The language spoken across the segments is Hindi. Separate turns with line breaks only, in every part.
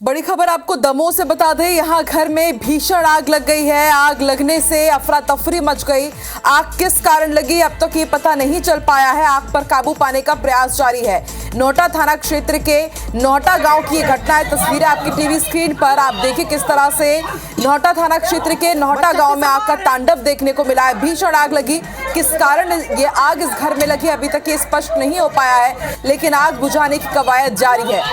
बड़ी खबर आपको दमोह से बता दें, यहां घर में भीषण आग लग गई है। आग लगने से अफरा तफरी मच गई। आग किस कारण लगी अब तक ये पता नहीं चल पाया है। आग पर काबू पाने का प्रयास जारी है। नोहटा थाना क्षेत्र के नोहटा गांव की ये घटना है। तस्वीरें आपकी टीवी स्क्रीन पर आप देखिए किस तरह से नोहटा थाना क्षेत्र के नोहटा गांव में आग का तांडव देखने को मिला है। भीषण आग लगी, किस कारण ये आग इस घर में लगी अभी तक ये स्पष्ट नहीं हो पाया है, लेकिन आग बुझाने की कवायद जारी है।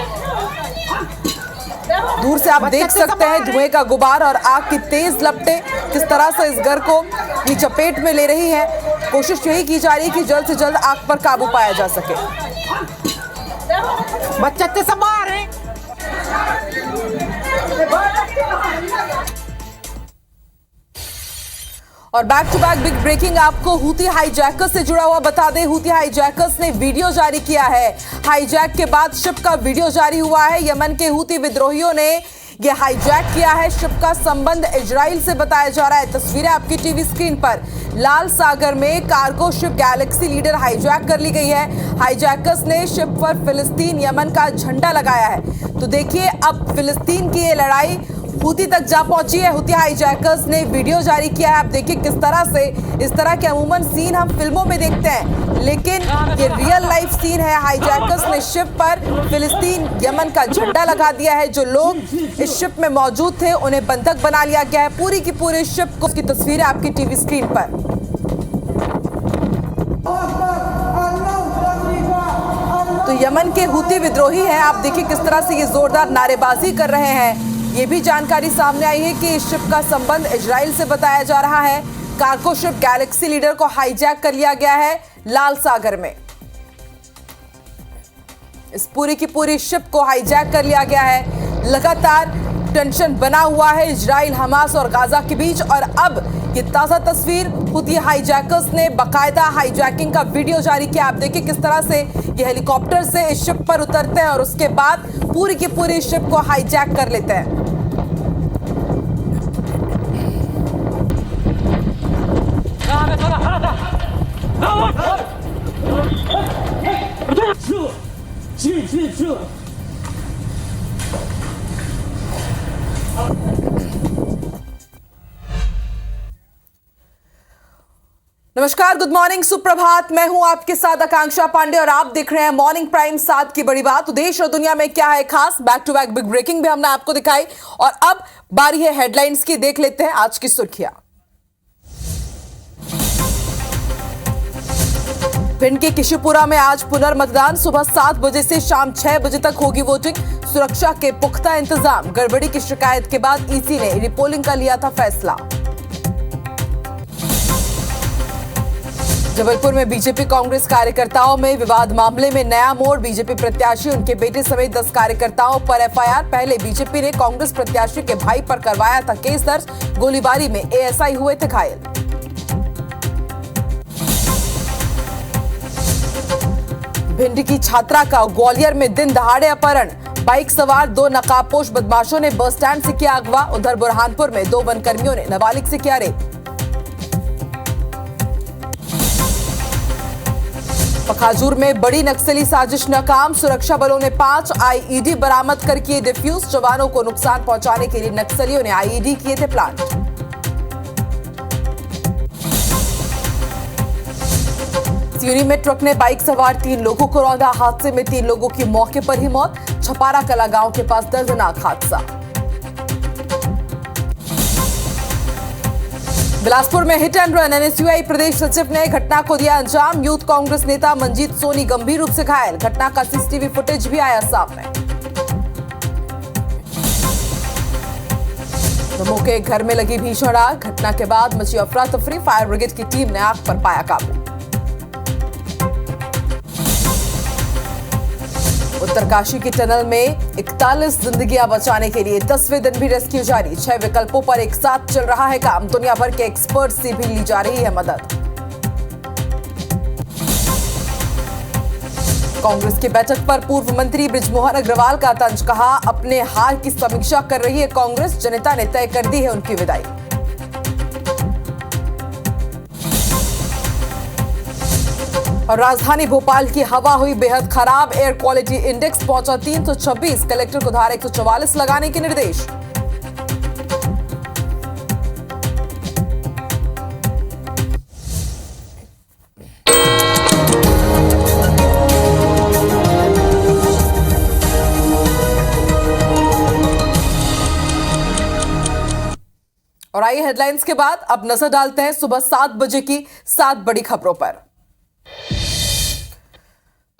दूर से आप देख सकते हैं धुएं का गुबार और आग की तेज लपटें किस तरह से इस घर को अपनी चपेट में ले रही है। कोशिश यही की जा रही है कि जल्द से जल्द आग पर काबू पाया जा सके।
बच्चे सब बाहर हैं।
और back to back big breaking आपको हूती हाईजैकर्स से जुड़ा हुआ बता दें। हूती हाईजैकर्स ने वीडियो जारी किया है। हाईजैक के बाद शिप का वीडियो जारी हुआ है। यमन के हूती विद्रोहियों ने यह हाईजैक किया है। शिप का संबंध इजराइल से बताया जा रहा है। तस्वीरें आपकी टीवी स्क्रीन पर। लाल सागर में cargo ship Galaxy leader hijack कर ली गई है। हाईजैकर्स ने शिप पर फिलिस्तीन यमन का झंडा लगाया है। तो देखिए अब फिलिस्तीन की ये लड़ाई हूती तक जा पहुंची है। हूती हाईजैकर्स ने वीडियो जारी किया है। आप देखिए किस तरह से इस तरह के अमूमन सीन हम फिल्मों में देखते हैं, लेकिन ये रियल लाइफ सीन है। हाईजैकर्स ने शिप पर फिलिस्तीन यमन का झंडा लगा दिया है। जो लोग इस शिप में मौजूद थे उन्हें बंधक बना लिया गया है। पूरी की पूरी शिप को, की तस्वीरें आपकी टीवी स्क्रीन पर। तो यमन के हूती विद्रोही हैं। आप देखिए किस तरह से ये जोरदार नारेबाजी कर रहे हैं। ये भी जानकारी सामने आई है कि इस शिप का संबंध इजराइल से बताया जा रहा है। कार्गो शिप गैलेक्सी लीडर को हाईजैक कर लिया गया है लाल सागर में। इस पूरी की पूरी शिप को हाईजैक कर लिया गया है। लगातार टेंशन बना हुआ है इजराइल, हमास और गाजा के बीच। और अब ये ताजा तस्वीर, हूती हाईजैकर्स ने बाकायदा हाईजैकिंग का वीडियो जारी किया। आप देखिए किस तरह से ये हेलीकॉप्टर से इस शिप पर उतरते हैं और उसके बाद पूरी की पूरी शिप को हाईजैक कर लेते हैं। नमस्कार, गुड मॉर्निंग, सुप्रभात। मैं हूं आपके साथ आकांक्षा पांडे और आप देख रहे हैं मॉर्निंग प्राइम 7 की बड़ी बात। तो देश और दुनिया में क्या है खास, back to back big breaking भी हमने आपको दिखाई। और अब बारी है हेडलाइंस की। देख लेते हैं आज की सुर्खियां। भिंड के किशीपुरा में आज पुनर्मतदान। सुबह 7 बजे से शाम 6 बजे तक होगी वोटिंग। सुरक्षा के पुख्ता इंतजाम। गड़बड़ी की शिकायत के बाद ईसी ने रिपोलिंग का लिया था फैसला। जबलपुर में बीजेपी कांग्रेस कार्यकर्ताओं में विवाद मामले में नया मोड़। बीजेपी प्रत्याशी, उनके बेटे समेत 10 कार्यकर्ताओं पर एफआईआर। पहले बीजेपी ने कांग्रेस प्रत्याशी के भाई पर करवाया था केस दर्ज। गोलीबारी में एएसआई हुए थे घायल। भिंड की छात्रा का ग्वालियर में दिन दहाड़े अपहरण। बाइक सवार 2 नकाबपोश बदमाशों ने बस स्टैंड से किया अगवा। उधर बुरहानपुर में 2 वनकर्मियों ने नाबालिग से किया रेप। पखाजूर में बड़ी नक्सली साजिश नाकाम। सुरक्षा बलों ने 5 आईईडी बरामद कर किए डिफ्यूज। जवानों को नुकसान पहुंचाने के लिए नक्सलियों ने आईईडी किए थे प्लांट। सियूरी में ट्रक ने बाइक सवार 3 लोगों को रौंदा। हादसे में 3 लोगों की मौके पर ही मौत। छपारा कला गांव के पास दर्दनाक हादसा। बिलासपुर में हिट एंड रन। एनएसयूआई प्रदेश सचिव ने घटना को दिया अंजाम। यूथ कांग्रेस नेता मंजीत सोनी गंभीर रूप से घायल। घटना का सीसीटीवी फुटेज भी आया सामने। दमोह के घर में लगी भीषण आग। घटना के बाद मची अफरा तफरी। फायर ब्रिगेड की टीम ने आग पर पाया काबू। उत्तरकाशी की टनल में 41 जिंदगियां बचाने के लिए 10वें दिन भी रेस्क्यू जारी। 6 विकल्पों पर एक साथ चल रहा है काम। दुनिया भर के एक्सपर्ट से भी ली जा रही है मदद। कांग्रेस की बैठक पर पूर्व मंत्री बृजमोहन अग्रवाल का तंज। कहा, अपने हार की समीक्षा कर रही है कांग्रेस। जनता ने तय कर दी है उनकी विदाई। और राजधानी भोपाल की हवा हुई बेहद खराब। एयर क्वालिटी इंडेक्स पहुंचा 326। कलेक्टर को धारा 144 लगाने के निर्देश। और आइए हेडलाइंस के बाद अब नजर डालते हैं सुबह 7 बजे की 7 बड़ी खबरों पर।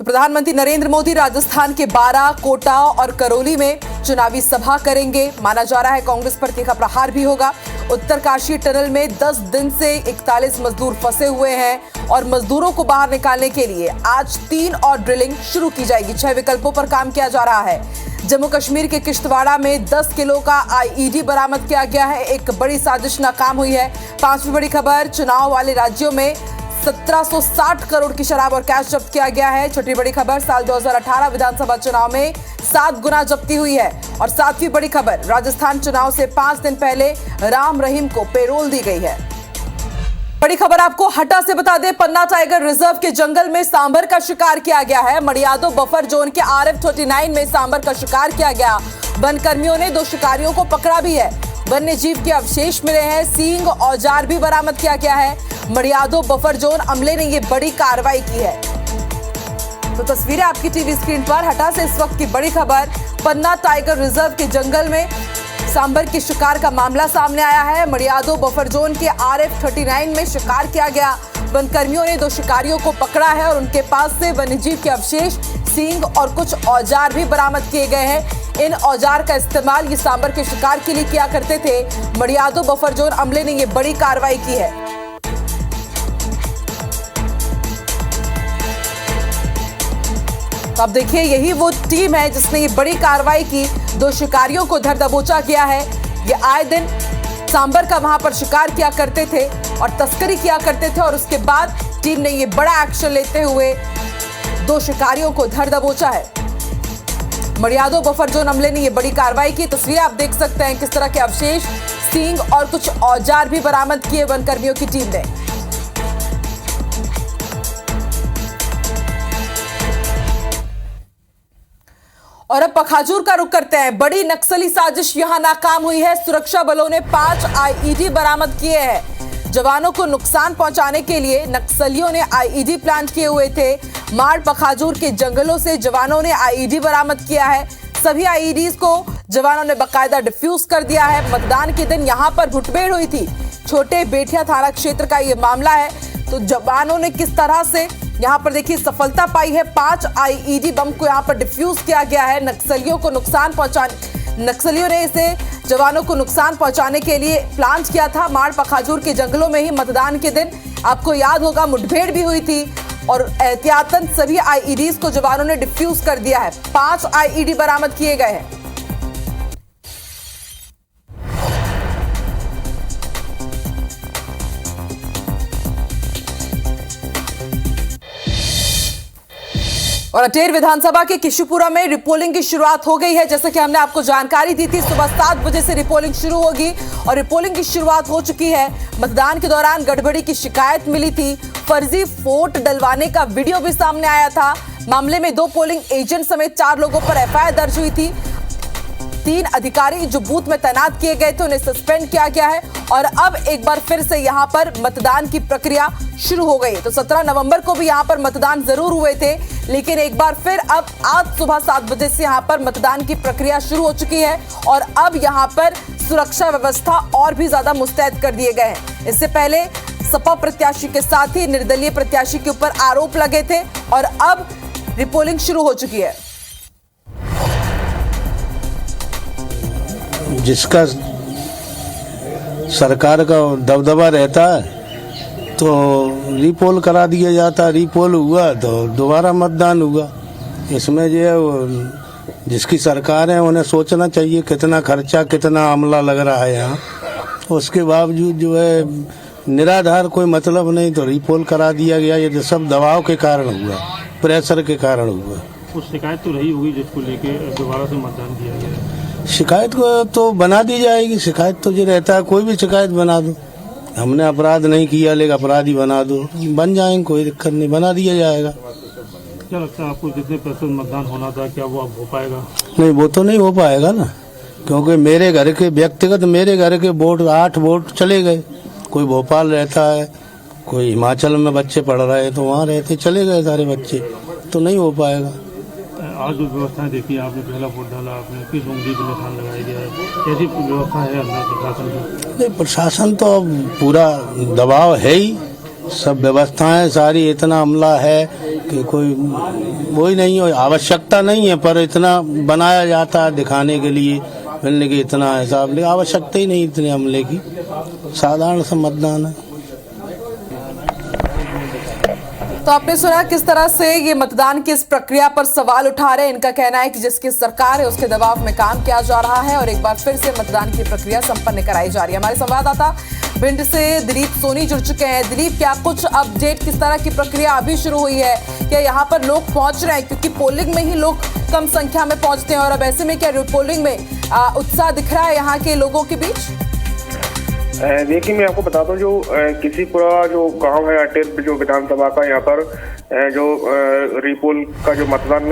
तो प्रधानमंत्री नरेंद्र मोदी राजस्थान के बारां, कोटा और करौली में चुनावी सभा करेंगे। माना जा रहा है कांग्रेस पर तीखा प्रहार भी होगा। उत्तरकाशी टनल में 10 दिन से 41 मजदूर फंसे हुए हैं और मजदूरों को बाहर निकालने के लिए आज 3 और ड्रिलिंग शुरू की जाएगी। 6 विकल्पों पर काम किया जा रहा है। जम्मू कश्मीर के किश्तवाड़ा में 10 किलो का आईईडी बरामद किया गया है। एक बड़ी साजिश नाकाम हुई है। 5वीं बड़ी खबर, चुनाव वाले राज्यों में 1760 करोड़ की शराब और कैश जब्त किया गया है। छोटी बड़ी खबर, साल 2018 विधानसभा चुनाव में 7 गुना जब्ती हुई है। और 7वीं बड़ी खबर, राजस्थान चुनाव से 5 दिन पहले राम रहीम को पेरोल दी गई है। बड़ी खबर आपको हटा से बता दें, पन्ना टाइगर रिजर्व के जंगल में सांभर का शिकार किया गया है। मड़ियादो बफर जोन के RF-39 में सांभर का शिकार किया गया। वन कर्मियों ने 2 शिकारियों को पकड़ा भी है। वन्य जीव के अवशेष मिले हैं। सींग औजार भी बरामद किया गया है। मड़ियादो बफर जोन अमले ने यह बड़ी कार्रवाई की है। तो तस्वीरें आपकी टीवी स्क्रीन पर। हटा से इस वक्त की बड़ी खबर, पन्ना टाइगर रिजर्व के जंगल में सांभर के शिकार का मामला सामने आया है। मड़ियादो बफर जोन के RF-39 में शिकार किया गया। वन कर्मियों ने 2 शिकारियों को पकड़ा है और उनके पास से वन्यजीव के अवशेष, सींग और कुछ औजार भी बरामद किए गए हैं। इन औजार का इस्तेमाल ये सांभर के शिकार के लिए किया करते थे। मड़ियादो बफर जोन अमले ने ये बड़ी कार्रवाई की है। तो अब देखिए, यही वो टीम है जिसने ये बड़ी कार्रवाई की। 2 शिकारियों को धर दबोचा किया है। ये आए दिन सांभर का वहां पर शिकार किया करते थे और तस्करी किया करते थे और उसके बाद टीम ने ये बड़ा एक्शन लेते हुए 2 शिकारियों को धर दबोचा है। मड़ियादो बफर जोन अमले ने ये बड़ी कार्रवाई की। तस्वीरें आप देख सकते हैं किस तरह के अवशेष, सींग और कुछ औजार भी बरामद किए वन कर्मियों की टीम ने। और अब पखाजूर का रुख करते हैं। बड़ी नक्सली साजिश यहां नाकाम हुई है। सुरक्षा बलों ने 5 आईईडी बरामद किए हैं। जवानों को नुकसान पहुंचाने के लिए नक्सलियों ने आईईडी प्लांट किए हुए थे। माड़ पखाजूर के जंगलों से जवानों ने आईईडी बरामद किया है। सभी आईईडीज को जवानों ने बाकायदा डिफ्यूज कर दिया है। मतदान के दिन यहां पर मुठभेड़ हुई थी। छोटे बेटिया थाना क्षेत्र का यह मामला है। तो जवानों ने किस तरह से यहां पर देखिए सफलता पाई है। 5 आईईडी बम को यहां पर डिफ्यूज किया गया है। नक्सलियों ने इसे जवानों को नुकसान पहुंचाने के लिए प्लांट किया था। माड़ पखाजूर के जंगलों में ही मतदान के दिन आपको याद होगा मुठभेड़ भी हुई थी और एहतियातन सभी आईईडीज को जवानों ने डिफ्यूज कर दिया है। 5 आईईडी बरामद किए गए हैं। और अटेर विधानसभा के किशुपुरा में रिपोलिंग की शुरुआत हो गई है। जैसा कि हमने आपको जानकारी दी थी, सुबह 7 बजे से रिपोलिंग शुरू होगी और रिपोलिंग की शुरुआत हो चुकी है। मतदान के दौरान गड़बड़ी की शिकायत मिली थी। फर्जी वोट डलवाने का वीडियो भी सामने आया था। मामले में 2 पोलिंग एजेंट समेत 4 लोगों पर एफआईआर दर्ज हुई थी। 3 अधिकारी जो बूथ में तैनात किए गए थे उन्हें सस्पेंड किया गया है और अब एक बार फिर से यहां पर मतदान की प्रक्रिया शुरू हो गई। तो 17 नवंबर को भी यहां पर मतदान जरूर हुए थे, लेकिन एक बार फिर अब आज सुबह 7 बजे से यहां पर मतदान की प्रक्रिया शुरू हो चुकी है और अब यहां पर सुरक्षा व्यवस्था और भी ज्यादा मुस्तैद कर दिए गए हैं। इससे पहले सपा प्रत्याशी के साथ ही निर्दलीय प्रत्याशी के ऊपर आरोप लगे थे और अब रिपोलिंग शुरू हो चुकी है।
जिसका सरकार का दबदबा रहता है तो रिपोल करा दिया जाता। रिपोल हुआ तो दोबारा मतदान हुआ। इसमें जो है वो जिसकी सरकार है उन्हें सोचना चाहिए कितना खर्चा कितना अमला लग रहा है यहाँ। उसके बावजूद जो है निराधार कोई मतलब नहीं तो रिपोल करा दिया गया। ये सब दबाव के कारण हुआ, प्रेशर के कारण हुआ।
कुछ शिकायत तो रही होगी जिसको लेके दोबारा से मतदान किया गया।
शिकायत को तो बना दी जाएगी। शिकायत तो जो रहता है कोई भी शिकायत बना दो, हमने अपराध नहीं किया, लेकिन अपराधी बना दो, बन जाएंगे, कोई दिक्कत नहीं, बना दिया जाएगा।
क्या लगता है आपको जितने % मतदान होना था क्या वो अब हो पाएगा?
नहीं, वो तो नहीं हो पाएगा ना, क्योंकि मेरे घर के व्यक्तिगत मेरे घर के वोट 8 वोट चले गए। कोई भोपाल रहता है, कोई हिमाचल में बच्चे पढ़ रहे हैं तो वहाँ रहते, चले गए सारे बच्चे, तो नहीं हो पाएगा।
आज जो व्यवस्थाएं देखी आपने, पहला वोट डाला आपने, किस उंगली पे निशान लगाया गया है, कैसी व्यवस्था है अंदर प्रशासन की?
नहीं, प्रशासन तो अब पूरा दबाव है ही, सब व्यवस्थाएं सारी, इतना अमला है कि कोई वही नहीं हो, आवश्यकता नहीं है, पर इतना बनाया जाता है दिखाने के लिए मिलने की, इतना हिसाब ले, आवश्यकता ही नहीं इतने अमले की, साधारण सा मतदान है।
तो आपने सुना किस तरह से ये मतदान की इस प्रक्रिया पर सवाल उठा रहे हैं। इनका कहना है कि जिसकी सरकार है उसके दबाव में काम किया जा रहा है और एक बार फिर से मतदान की प्रक्रिया संपन्न कराई जा रही है। हमारे संवाददाता भिंड से दिलीप सोनी जुड़ चुके हैं। दिलीप, क्या कुछ अपडेट, किस तरह की प्रक्रिया अभी शुरू हुई है? क्या यहाँ पर लोग पहुंच रहे हैं? क्योंकि पोलिंग में ही लोग कम संख्या में पहुंचते हैं और अब ऐसे में क्या पोलिंग में उत्साह दिख रहा है यहाँ के लोगों के बीच?
देखिए, मैं आपको बता दूं, जो किसीपुरा जो गांव है अटेर जो विधानसभा का, यहाँ पर जो रीपोल का जो मतदान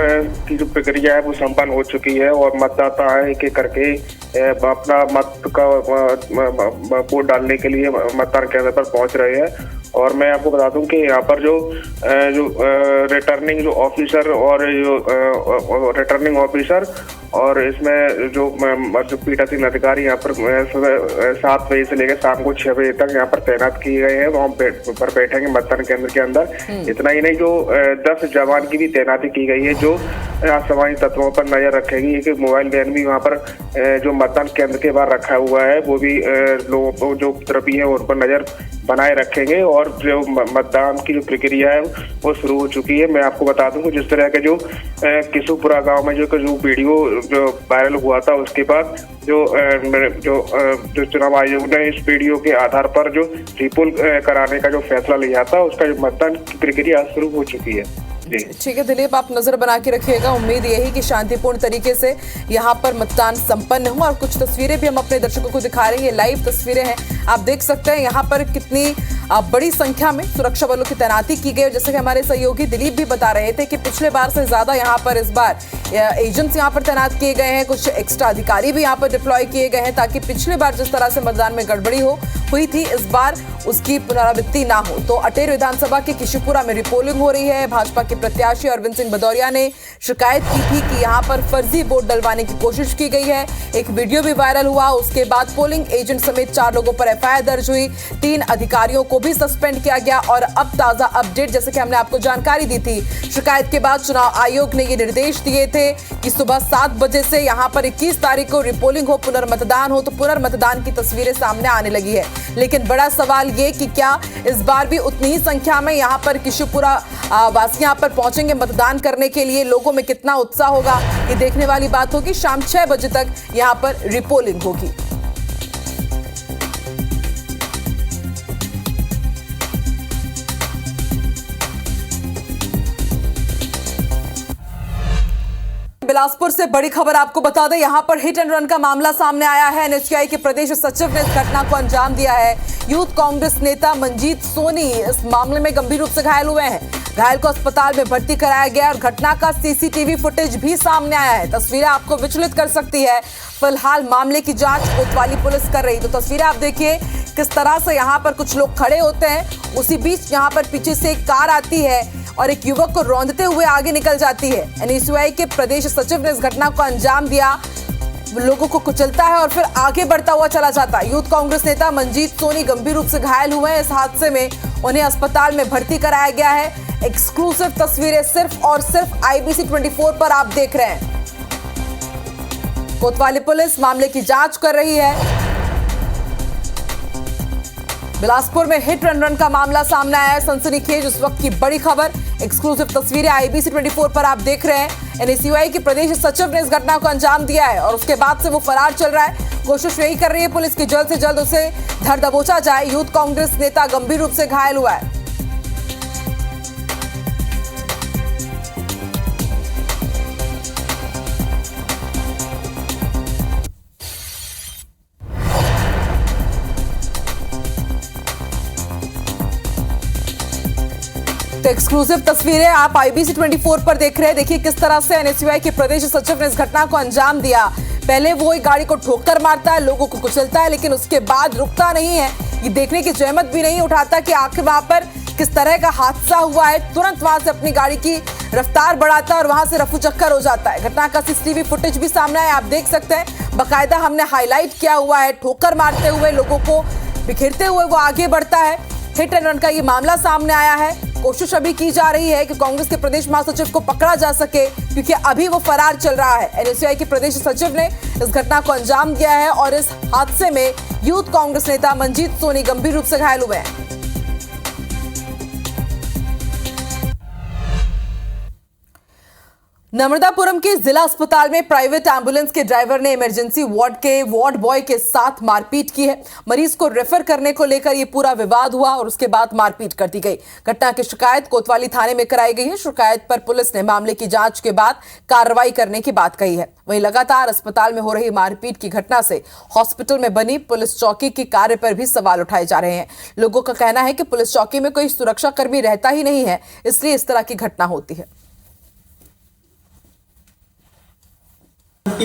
की जो प्रक्रिया है वो संपन्न हो चुकी है और मतदाता है एक एक करके अपना मत का वोट डालने के लिए मतदान केंद्र पर पहुंच रहे हैं। और मैं आपको बता दूं कि यहाँ पर जो रिटर्निंग जो ऑफिसर और जो रिटर्निंग ऑफिसर और इसमें जो पीठासीन अधिकारी यहाँ पर सुबह 7 बजे से लेकर शाम को 6 बजे तक यहाँ पर तैनात किए गए हैं। वहाँ पर बैठेंगे मतदान केंद्र के अंदर। इतना ही नहीं, जो 10 जवान की भी तैनाती की गई है जो असामाजिक तत्वों पर नजर रखेगी। एक मोबाइल वैन भी वहाँ पर जो मतदान केंद्र के बाहर रखा हुआ है, वो भी लोगों को जो उपद्रवी है उन पर नजर बनाए रखेंगे। और जो मतदान की जो प्रक्रिया है वो शुरू हो चुकी है। मैं आपको बता दूं कि जिस तरह के जो किशुपुरा गांव में जो वीडियो जो वायरल हुआ था, उसके बाद जो चुनाव आयोग ने इस वीडियो के आधार पर जो रीपोल कराने का जो फैसला लिया था, उसका जो मतदान की प्रक्रिया शुरू हो चुकी है।
ठीक है दिलीप, आप नजर बना के रखिएगा। उम्मीद यही कि शांतिपूर्ण तरीके से यहाँ पर मतदान संपन्न हो। और कुछ तस्वीरें भी हम अपने दर्शकों को दिखा रहे हैं, ये लाइव तस्वीरें हैं, आप देख सकते हैं यहाँ पर कितनी बड़ी संख्या में सुरक्षा बलों की तैनाती की गई। जैसे कि हमारे सहयोगी दिलीप भी बता रहे थे कि पिछले बार से ज्यादा यहाँ पर इस बार एजेंट्स यहाँ पर तैनात किए गए हैं, कुछ एक्स्ट्रा अधिकारी भी यहाँ पर डिप्लॉय किए गए हैं, ताकि पिछले बार जिस तरह से मतदान में गड़बड़ी हुई थी, इस बार उसकी पुनरावृत्ति ना हो। तो अटेर विधानसभा के किशुपुरा में रिपोलिंग हो रही है। भाजपा के प्रत्याशी अरविंद सिंह भदौरिया ने शिकायत की थी कि यहाँ पर फर्जी वोट डलवाने की कोशिश की गई है। एक वीडियो भी वायरल हुआ। उसके बाद पोलिंग एजेंट समेत 4 लोगों पर FIR दर्ज हुई, 3 अधिकारियों को भी सस्पेंड किया गया। और अब ताजा अपडेट, जैसे कि हमने आपको जानकारी दी थी, शिकायत के बाद चुनाव आयोग ने ये निर्देश दिए थे कि सुबह 7 बजे से यहाँ पर 21 तारीख को रिपोलिंग हो, पुनर्मतदान हो। तो पुनर्मतदान की तस्वीरें सामने आने लगी है। लेकिन बड़ा सवाल ये कि क्या इस बार भी उतनी ही संख्या में यहाँ पर किशुपुरा वासी यहाँ पर पहुंचेंगे मतदान करने के लिए? लोगों में कितना उत्साह होगा, ये देखने वाली बात होगी। शाम 6 बजे तक यहाँ पर रिपोलिंग होगी। बिलासपुर से बड़ी खबर आपको बता दें, यहां पर हिट एंड रन का मामला सामने आया है। NSUI के प्रदेश सचिव ने इस घटना को अंजाम दिया है। यूथ कांग्रेस नेता मंजीत सोनी इस मामले में गंभीर रूप से घायल हुए हैं। घायल को अस्पताल में भर्ती कराया गया और घटना का CCTV फुटेज भी सामने आया है। तस्वीरें आपको विचलित कर सकती है। फिलहाल मामले की जांच कोतवाली पुलिस कर रही। तो तस्वीरें आप देखिए किस तरह से यहाँ पर कुछ लोग खड़े होते हैं, उसी बीच यहाँ पर पीछे से एक कार आती है और एक युवक को रौंदते हुए आगे निकल जाती है। NSUI के प्रदेश सचिव ने इस घटना को अंजाम दिया, लोगों को कुचलता है और फिर आगे बढ़ता हुआ चला जाता है। यूथ कांग्रेस नेता मंजीत सोनी गंभीर रूप से घायल हुए हैं। इस हादसे में उन्हें अस्पताल में भर्ती कराया गया है। एक्सक्लूसिव तस्वीरें सिर्फ और सिर्फ IBC 24 पर आप देख रहे हैं। कोतवाली पुलिस मामले की जांच कर रही है। बिलासपुर में हिट एंड रन का मामला सामने आया है। सनसनीखेज उस वक्त की बड़ी खबर, एक्सक्लूसिव तस्वीरें IBC 24 पर आप देख रहे हैं। NSUI के प्रदेश सचिव ने इस घटना को अंजाम दिया है और उसके बाद से वो फरार चल रहा है। कोशिश यही कर रही है पुलिस की जल्द से जल्द उसे धर दबोचा जाए। यूथ कांग्रेस नेता गंभीर रूप से घायल हुआ है। तो एक्सक्लूसिव तस्वीरें आप IBC 24 पर देख रहे हैं। देखिए किस तरह से NSUI के प्रदेश सचिव ने इस घटना को अंजाम दिया। पहले वो एक गाड़ी को ठोकर मारता है, लोगों को कुचलता है, लेकिन उसके बाद रुकता नहीं है। ये देखने की जहमत भी नहीं उठाता कि आखिर वहां पर किस तरह का हादसा हुआ है। तुरंत वहां से अपनी गाड़ी की रफ्तार बढ़ाता है और वहां से रफू चक्कर हो जाता है। घटना का CCTV फुटेज भी सामने आया, आप देख सकते हैं। बाकायदा हमने हाईलाइट किया हुआ है। ठोकर मारते हुए, लोगों को बिखेरते हुए वो आगे बढ़ता है। हिट एंड रन का ये मामला सामने आया है। कोशिश अभी की जा रही है कि कांग्रेस के प्रदेश महासचिव को पकड़ा जा सके, क्योंकि अभी वो फरार चल रहा है। NSUI के प्रदेश सचिव ने इस घटना को अंजाम दिया है और इस हादसे में यूथ कांग्रेस नेता मंजीत सोनी गंभीर रूप से घायल हुए हैं। नर्मदापुरम के जिला अस्पताल में प्राइवेट एम्बुलेंस के ड्राइवर ने इमरजेंसी वार्ड के वार्ड बॉय के साथ मारपीट की है। मरीज को रेफर करने को लेकर यह पूरा विवाद हुआ और उसके बाद मारपीट कर दी गई। घटना की शिकायत कोतवाली थाने में कराई गई है। शिकायत पर पुलिस ने मामले की जांच के बाद कार्रवाई करने की बात कही है। वहीं लगातार अस्पताल में हो रही मारपीट की घटना से हॉस्पिटल में बनी पुलिस चौकी के कार्य पर भी सवाल उठाए जा रहे हैं। लोगों का कहना है कि पुलिस चौकी में कोई सुरक्षाकर्मी रहता ही नहीं है, इसलिए इस तरह की घटना होती है।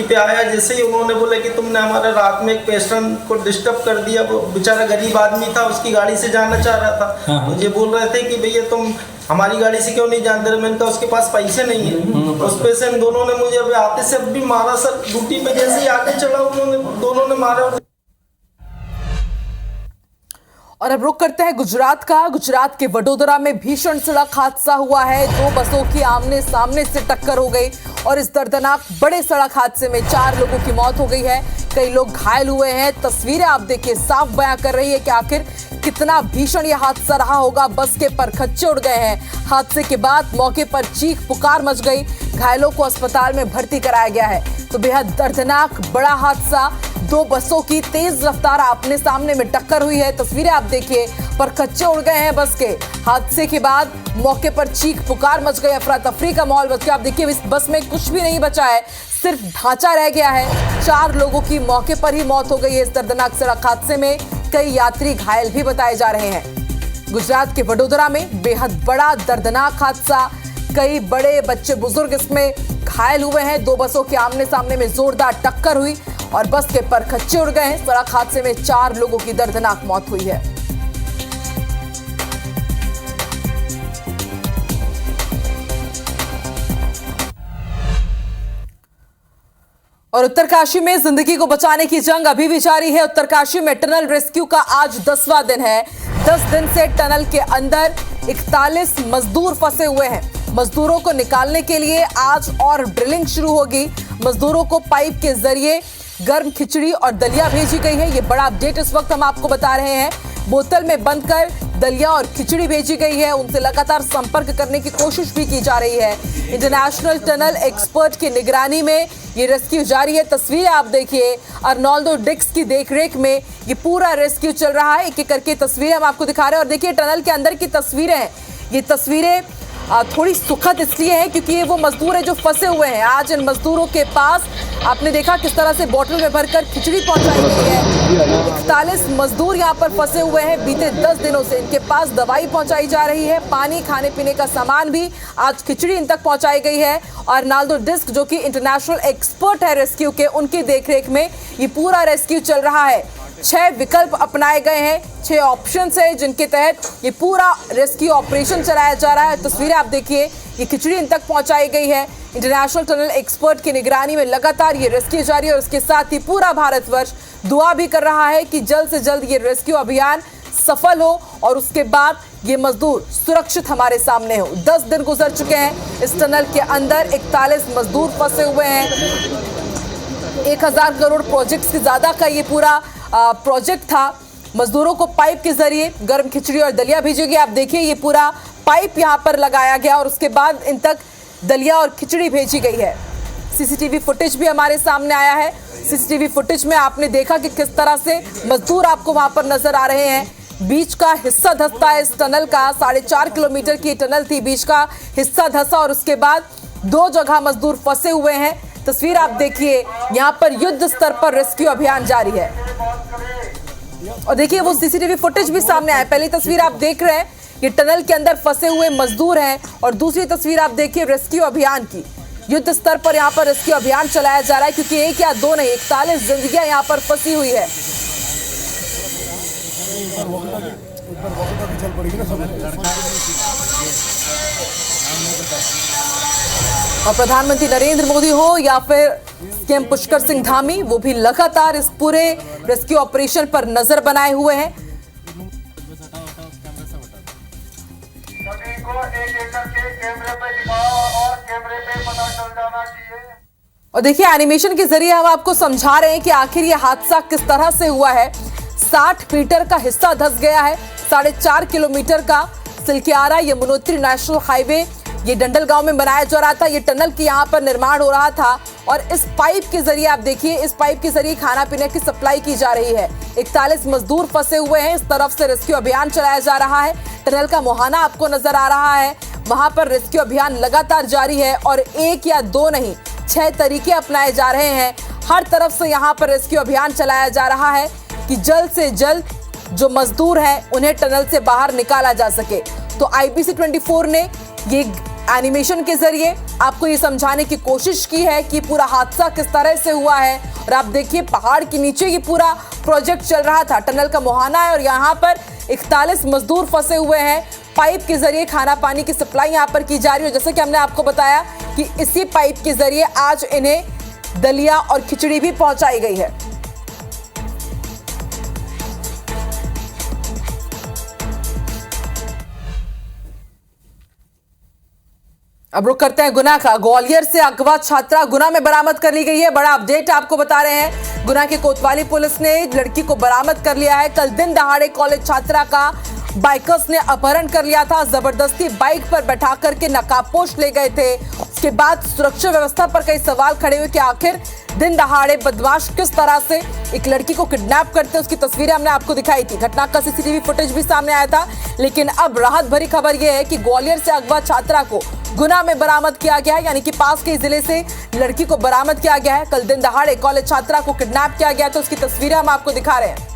पे आया, जैसे ही उन्होंने बोला कि तुमने हमारे रात में एक पेशेंट को डिस्टर्ब कर दिया। वो बेचारा गरीब आदमी था, उसकी गाड़ी से जाना चाह रहा था। मुझे बोल रहे थे कि भैया तुम हमारी गाड़ी से क्यों नहीं जानते रहे। मैंने कहा उसके पास पैसे नहीं है। उस पेशेंट दोनों ने मुझे अभी आते से भी मारा सर। ड्यूटी पे जैसे ही आगे चला उन्होंने दोनों ने मारा।
और अब रुक करते हैं गुजरात का। गुजरात के वडोदरा में भीषण सड़क हादसा हुआ है। 2 बसों की आमने सामने से टक्कर हो गई और इस दर्दनाक बड़े सड़क हादसे में 4 लोगों की मौत हो गई है। कई लोग घायल हुए हैं। तस्वीरें आप देखिए साफ बयां कर रही है कि आखिर कितना भीषण यह हादसा रहा होगा। बस के परखच्चे उड़ गए हैं। हादसे के बाद मौके पर चीख पुकार मच गई। घायलों को अस्पताल में भर्ती कराया गया है। तो बेहद दर्दनाक बड़ा हादसा, 2 बसों की तेज रफ्तार आमने सामने में टक्कर हुई है। तस्वीरें आप देखिए, परखच्चे उड़ गए हैं बस के। हादसे के बाद मौके पर चीख पुकार मच गई, अफरा तफरी का माहौल बच गया। आप देखिए इस बस में कुछ भी नहीं बचा है, सिर्फ ढांचा रह गया है। 4 लोगों की मौके पर ही मौत हो गई है इस दर्दनाक सड़क हादसे में। कई यात्री घायल भी बताए जा रहे हैं। गुजरात के वडोदरा में बेहद बड़ा दर्दनाक हादसा, कई बड़े बच्चे बुजुर्ग इसमें घायल हुए हैं। 2 बसों के आमने सामने में जोरदार टक्कर हुई और बस के परखच्चे उड़ गए हैं। सड़क हादसे में 4 लोगों की दर्दनाक मौत हुई है। और उत्तरकाशी में जिंदगी को बचाने की जंग अभी भी जारी है। उत्तरकाशी में टनल रेस्क्यू का आज 10वां दिन है। 10 दिन से टनल के अंदर 41 मजदूर फंसे हुए हैं। मजदूरों को निकालने के लिए आज और ड्रिलिंग शुरू होगी। मजदूरों को पाइप के जरिए गर्म खिचड़ी और दलिया भेजी गई है। ये बड़ा अपडेट इस वक्त हम आपको बता रहे हैं। बोतल में बंद कर दलिया और खिचड़ी भेजी गई है। उनसे लगातार संपर्क करने की कोशिश भी की जा रही है। इंटरनेशनल टनल एक्सपर्ट की निगरानी में ये रेस्क्यू जारी है। तस्वीरें आप देखिए, अर्नाल्डो डिक्स की देखरेख में ये पूरा रेस्क्यू चल रहा है। एक एक करके तस्वीरें हम आपको दिखा रहे हैं। और देखिए टनल के अंदर की तस्वीरें हैं। ये तस्वीरें थोड़ी सुखद इसलिए है क्योंकि ये वो मजदूर है जो फंसे हुए हैं। आज इन मजदूरों के पास आपने देखा किस तरह से बोतल में भरकर खिचड़ी पहुंचाई गई है। 41 मजदूर यहाँ पर फंसे हुए हैं। बीते 10 दिनों से इनके पास दवाई पहुंचाई जा रही है, पानी, खाने पीने का सामान भी। आज खिचड़ी इन तक पहुंचाई गई है। और नाल्डो डिस्क जो कि इंटरनेशनल एक्सपर्ट है रेस्क्यू के, उनकी देखरेख में ये पूरा रेस्क्यू चल रहा है। 6 विकल्प अपनाए गए हैं, 6 ऑप्शंस है जिनके तहत ये पूरा रेस्क्यू ऑपरेशन चलाया जा रहा है। तस्वीरें आप देखिए, ये खिचड़ी इन तक पहुंचाई गई है। इंटरनेशनल टनल एक्सपर्ट की निगरानी में लगातार ये रेस्क्यू जारी है और इसके साथ ही पूरा भारतवर्ष दुआ भी कर रहा है कि जल्द से जल्द ये रेस्क्यू अभियान सफल हो और उसके बाद ये मजदूर सुरक्षित हमारे सामने हो। 10 दिन गुजर चुके हैं। इस टनल के अंदर 41 मजदूर फंसे हुए हैं। 1000 करोड़ प्रोजेक्ट से ज्यादा का ये पूरा प्रोजेक्ट था। मजदूरों को पाइप के जरिए गर्म खिचड़ी और दलिया भेजी गई। आप देखिए ये पूरा पाइप यहां पर लगाया गया और उसके बाद इन तक दलिया और खिचड़ी भेजी गई है। सीसीटीवी फुटेज भी हमारे सामने आया है। सीसीटीवी फुटेज में आपने देखा कि किस तरह से मजदूर आपको वहां पर नजर आ रहे हैं। बीच का हिस्सा धंसता है इस टनल का। 4.5 किलोमीटर की टनल थी, बीच का हिस्सा धंसा और उसके बाद 2 जगह मजदूर फंसे हुए हैं। तस्वीर आप देखिए, यहाँ पर युद्ध स्तर पर रेस्क्यू अभियान जारी है। और देखिए वो सीसीटीवी फुटेज भी सामने आया। पहली तस्वीर आप देख रहे हैं ये टनल के अंदर फंसे हुए मजदूर हैं और दूसरी तस्वीर आप देखिए रेस्क्यू अभियान की। युद्ध स्तर पर यहाँ पर रेस्क्यू अभियान चलाया जा रहा है क्योंकि एक या दो नहीं 41 जिंदगियां यहाँ पर फंसी हुई है। और प्रधानमंत्री नरेंद्र मोदी हो या फिर सीएम पुष्कर सिंह धामी, वो भी लगातार इस पूरे रेस्क्यू ऑपरेशन पर नजर बनाए हुए हैं।
सभी को एक एक करके कैमरे पे दिखाओ और कैमरे पे पता चल जाना चाहिए।
और देखिए एनिमेशन के जरिए हम आपको समझा रहे हैं कि आखिर ये हादसा किस तरह से हुआ है। 60 मीटर का हिस्सा धंस गया है। 4.5 किलोमीटर का सिलकियारा यमुनोत्री नेशनल हाईवे ये डंडल गांव में बनाया जा रहा था। ये टनल की यहाँ पर निर्माण हो रहा था और इस पाइप के जरिए आप देखिए, इस पाइप के जरिए खाना पीने की सप्लाई की जा रही है। 41 मजदूर फंसे हुए हैं। इस तरफ से रेस्क्यू अभियान चलाया जा रहा है। टनल का मुहाना आपको नजर आ रहा है, वहां पर रेस्क्यू अभियान लगातार जारी है और एक या दो नहीं 6 तरीके अपनाए जा रहे हैं। हर तरफ से यहाँ पर रेस्क्यू अभियान चलाया जा रहा है कि जल्द से जल्द जो मजदूर हैं उन्हें टनल से बाहर निकाला जा सके। तो IBC 24 ने ये एनिमेशन के जरिए आपको ये समझाने की कोशिश की है कि पूरा हादसा किस तरह से हुआ है। और आप देखिए पहाड़ के नीचे ये पूरा प्रोजेक्ट चल रहा था, टनल का मुहाना है और यहाँ पर 41 मजदूर फंसे हुए हैं। पाइप के जरिए खाना पानी की सप्लाई यहाँ पर की जा रही है। जैसे कि हमने आपको बताया कि इसी पाइप के जरिए आज इन्हें दलिया और खिचड़ी भी पहुंचाई गई है। अब रुक करते हैं गुना का। ग्वालियर से अगवा छात्रा गुना में बरामद कर ली गई है। बड़ा अपडेट आपको बता रहे हैं। गुना के कोतवाली पुलिस ने लड़की को बरामद कर लिया है। कल दिन दहाड़े कॉलेज छात्रा का बाइकर्स ने अपहरण कर लिया था। जबरदस्ती बाइक पर बैठा करके नकाबपोश ले गए थे। उसके बाद सुरक्षा व्यवस्था पर कई सवाल खड़े हुए कि आखिर दिन दहाड़े बदमाश किस तरह से एक लड़की को किडनैप करते, उसकी तस्वीरें हमने आपको दिखाई थी। घटना का CCTV फुटेज भी सामने आया था। लेकिन अब राहत भरी खबर यह है कि ग्वालियर से अगवा छात्रा को गुना में बरामद किया गया है, यानी कि पास के जिले से लड़की को बरामद किया गया है। कल दिन दहाड़े कॉलेज छात्रा को किडनैप किया गया, तो उसकी तस्वीरें हम आपको दिखा रहे हैं।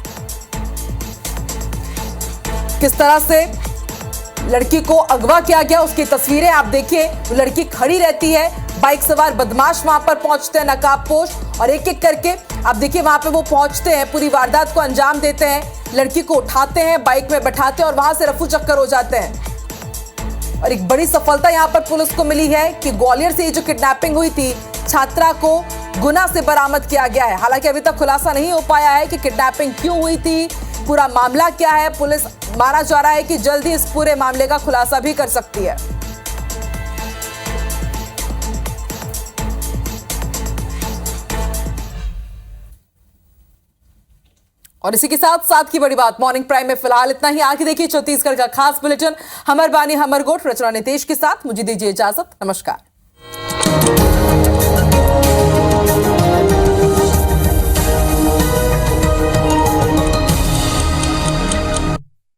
किस तरह से लड़की को अगवा किया गया उसकी तस्वीरें आप देखिए। लड़की खड़ी रहती है, बाइक सवार बदमाश वहां पर पहुंचते हैं नकाबपोश और एक एक करके आप देखिए वहां पे वो पहुंचते हैं, पूरी वारदात को अंजाम देते हैं। लड़की को उठाते हैं, बाइक में बैठाते हैं और वहां से रफू चक्कर हो जाते हैं। और एक बड़ी सफलता यहां पर पुलिस को मिली है कि ग्वालियर से ये जो किडनैपिंग हुई थी छात्रा को गुना से बरामद किया गया है। हालांकि अभी तक खुलासा नहीं हो पाया है कि किडनैपिंग क्यों हुई थी, पूरा मामला क्या है। पुलिस माना जा रहा है कि जल्दी इस पूरे मामले का खुलासा भी कर सकती है। और इसी के साथ साथ की बड़ी बात मॉर्निंग प्राइम में फिलहाल इतना ही। आगे देखिए छत्तीसगढ़ का खास बुलेटिन। हमर बानी हमर गोठ, रचना नितेश के साथ मुझे दीजिए इजाजत। नमस्कार।